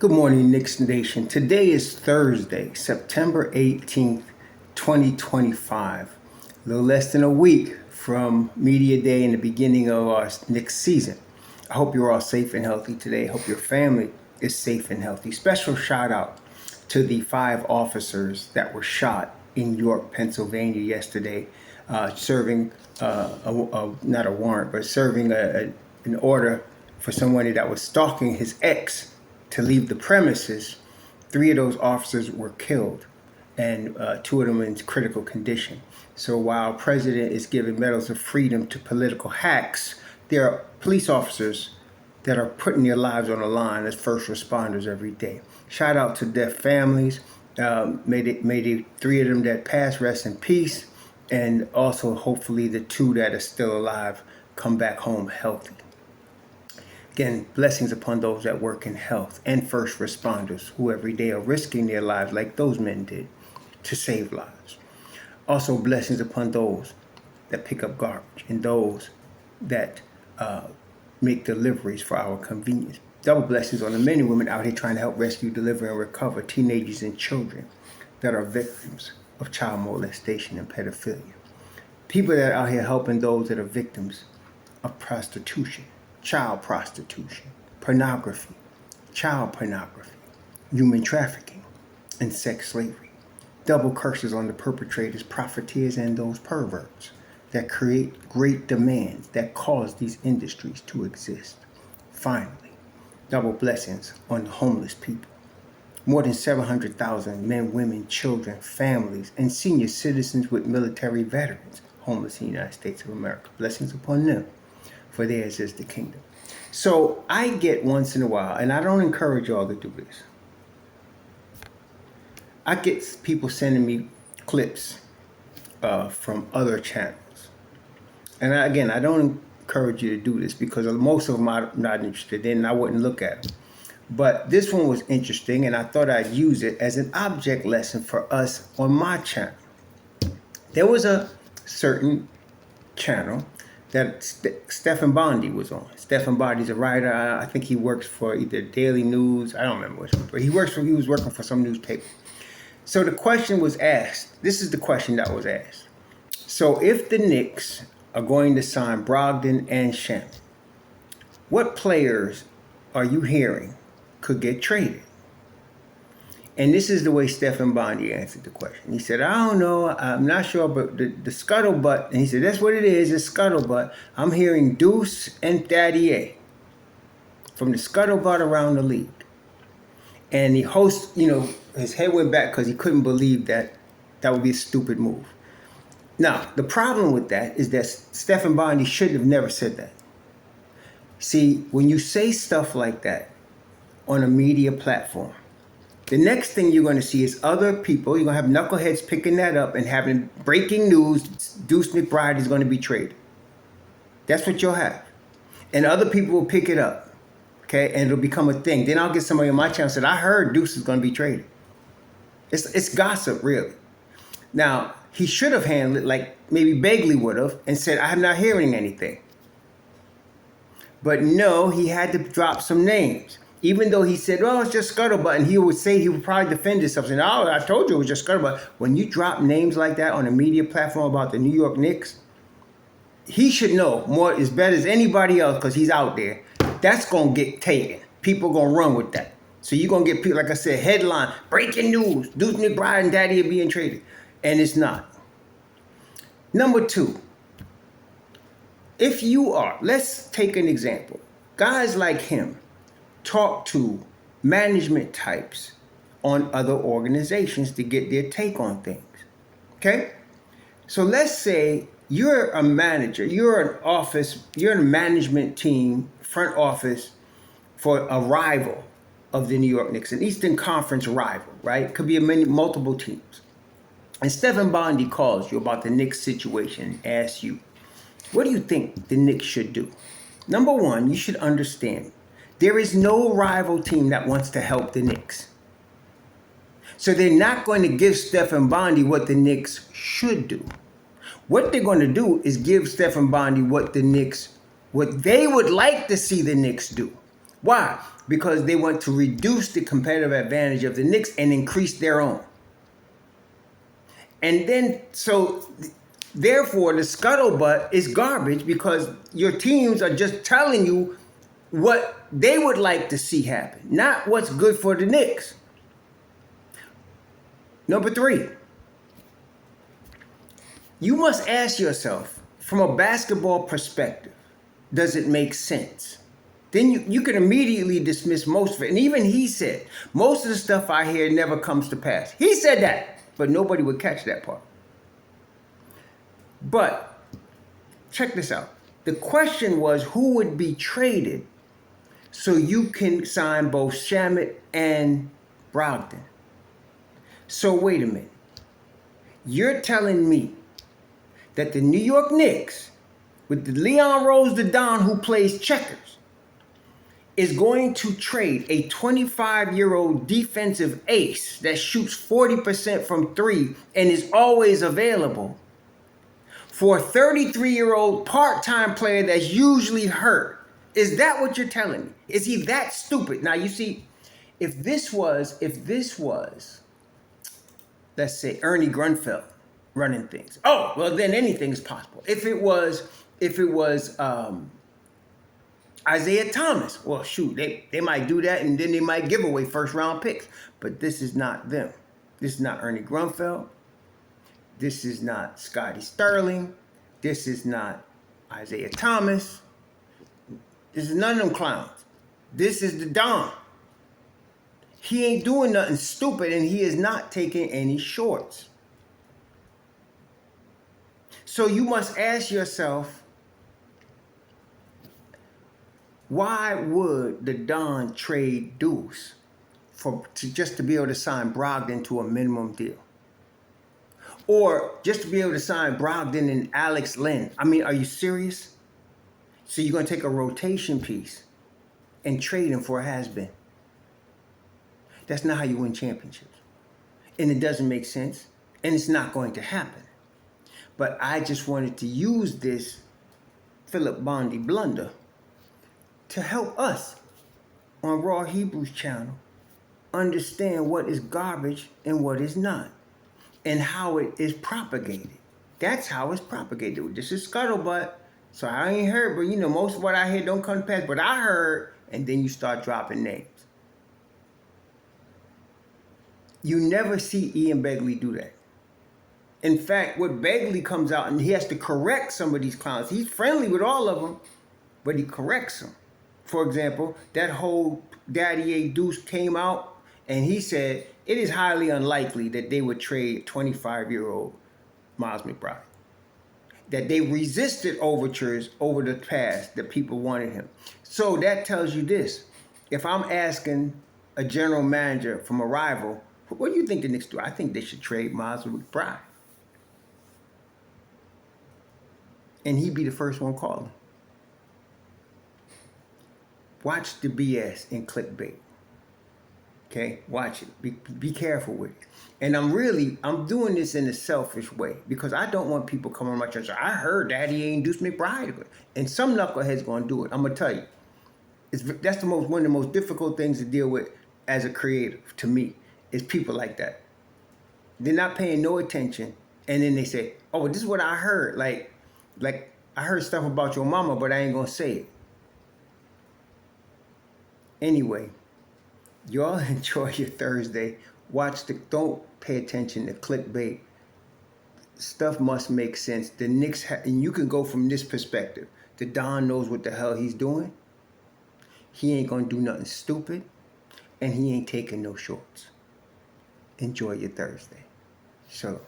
Good morning, Knicks Nation. Today is Thursday, September 18th, 2025. A little less than a week from Media Day and the beginning of our Knicks season. I hope you're all safe and healthy today. I hope your family is safe and healthy. Special shout out to the 5 officers that were shot in York, Pennsylvania yesterday, serving not a warrant, but serving an order for someone that was stalking his ex to leave the premises. 3 of those officers were killed, and 2 of them in critical condition. So while President is giving medals of freedom to political hacks, there are police officers that are putting their lives on the line as first responders every day. Shout out to their families. May the 3 of them that passed rest in peace, and also hopefully the 2 that are still alive come back home healthy. Again, blessings upon those that work in health and first responders who every day are risking their lives like those men did to save lives. Also, blessings upon those that pick up garbage and those that make deliveries for our convenience. Double blessings on the men and women out here trying to help rescue, deliver, and recover teenagers and children that are victims of child molestation and pedophilia. People that are out here helping those that are victims of prostitution, child prostitution, pornography, child pornography, human trafficking, and sex slavery. Double curses on the perpetrators, profiteers, and those perverts that create great demands that cause these industries to exist. Finally, double blessings on the homeless people. More than 700,000 men, women, children, families, and senior citizens with military veterans homeless in the United States of America. Blessings upon them, for theirs is the kingdom. So I get once in a while, and I don't encourage y'all to do this, I get people sending me clips from other channels. And I don't encourage you to do this because most of them I'm not interested in, and I wouldn't look at them. But this one was interesting, and I thought I'd use it as an object lesson for us on my channel. There was a certain channel that Stephen Bondi was on. Stephen Bondi's a writer. I think he works for either Daily News. I don't remember which one, but he was working for some newspaper. So the question was asked. This is the question that was asked. So if the Knicks are going to sign Brogdon and Shamet, what players are you hearing could get traded? And this is the way Stephen Bondi answered the question. He said, I don't know, I'm not sure, but the scuttlebutt, and he said, that's what it is, it's scuttlebutt. I'm hearing Deuce and Thaddeus from the scuttlebutt around the league. And the host, his head went back because he couldn't believe that would be a stupid move. Now, the problem with that is that Stephen Bondi should have never said that. See, when you say stuff like that on a media platform, the next thing you're going to see is other people, you're going to have knuckleheads picking that up and having breaking news, Deuce McBride is going to be traded. That's what you'll have. And other people will pick it up, okay, and it'll become a thing. Then I'll get somebody on my channel and say, I heard Deuce is going to be traded. It's gossip, really. Now, he should have handled it like maybe Bagley would have and said, I'm not hearing anything. But no, he had to drop some names. Even though he said, well, it's just scuttlebutt, and he would probably defend himself saying, oh, I told you it was just scuttlebutt. When you drop names like that on a media platform about the New York Knicks, he should know more as better as anybody else because he's out there. That's going to get taken. People are going to run with that. So you're going to get people, like I said, headline, breaking news, Deuce McBride and Daddy are being traded. And it's not. Number 2, if you are, let's take an example. Guys like him talk to management types on other organizations to get their take on things. Okay? So let's say you're a manager, you're in a management team, front office for a rival of the New York Knicks, an Eastern Conference rival, right? Could be multiple teams. And Stephen Bondi calls you about the Knicks situation and asks you, what do you think the Knicks should do? Number 1, you should understand there is no rival team that wants to help the Knicks. So they're not going to give Stephen Bondi what the Knicks should do. What they're going to do is give Stephen Bondi what they would like to see the Knicks do. Why? Because they want to reduce the competitive advantage of the Knicks and increase their own. And then, so therefore, the scuttlebutt is garbage because your teams are just telling you what they would like to see happen, not what's good for the Knicks. Number 3, you must ask yourself, from a basketball perspective, does it make sense? Then you can immediately dismiss most of it. And even he said, most of the stuff I hear never comes to pass. He said that, but nobody would catch that part. But check this out. The question was, who would be traded so you can sign both Shamet and Brogdon? So wait a minute. You're telling me that the New York Knicks, with the Leon Rose the Don who plays checkers, is going to trade a 25-year-old defensive ace that shoots 40% from 3 and is always available for a 33-year-old part-time player that's usually hurt? Is that what you're telling me? Is he that stupid? Now, you see, if this was, let's say, Ernie Grunfeld running things, oh, well, then anything is possible. If it was Isaiah Thomas, well, shoot, they might do that, and then they might give away first-round picks. But this is not them. This is not Ernie Grunfeld. This is not Scotty Sterling. This is not Isaiah Thomas. This is none of them clowns. This is the Don. He ain't doing nothing stupid, and he is not taking any shorts. So you must ask yourself, why would the Don trade Deuce just to be able to sign Brogdon to a minimum deal? Or just to be able to sign Brogdon and Alex Len? I mean, are you serious? So you're going to take a rotation piece and trade him for a has-been. That's not how you win championships. And it doesn't make sense. And it's not going to happen. But I just wanted to use this Philip Bondi blunder to help us on Raw Hebrews channel understand what is garbage and what is not, and how it is propagated. That's how it's propagated. This is scuttlebutt, so I ain't heard, but most of what I hear don't come to pass, but I heard, and then you start dropping names. You never see Ian Begley do that. In fact, what Begley comes out, and he has to correct some of these clowns. He's friendly with all of them, but he corrects them. For example, that whole Daddy A Deuce came out and he said it is highly unlikely that they would trade 25-year-old Miles McBride. That they resisted overtures over the past that people wanted him. So that tells you this. If I'm asking a general manager from a rival, what do you think the Knicks do? I think they should trade Miles McBride. And he'd be the first one calling. Watch the BS in Clickbait. Okay, watch it. Be careful with it. And I'm doing this in a selfish way because I don't want people coming on my church. I heard Daddy ain't Deuce McBride. And some knucklehead's going to do it. I'm going to tell you. That's one of the most difficult things to deal with as a creative, to me, is people like that. They're not paying no attention. And then they say, oh, this is what I heard. Like I heard stuff about your mama, but I ain't going to say it. Anyway, y'all enjoy your Thursday. Don't pay attention to Clickbait. Stuff must make sense. The Knicks, and you can go from this perspective. The Don knows what the hell he's doing. He ain't going to do nothing stupid. And he ain't taking no shorts. Enjoy your Thursday. Shalom.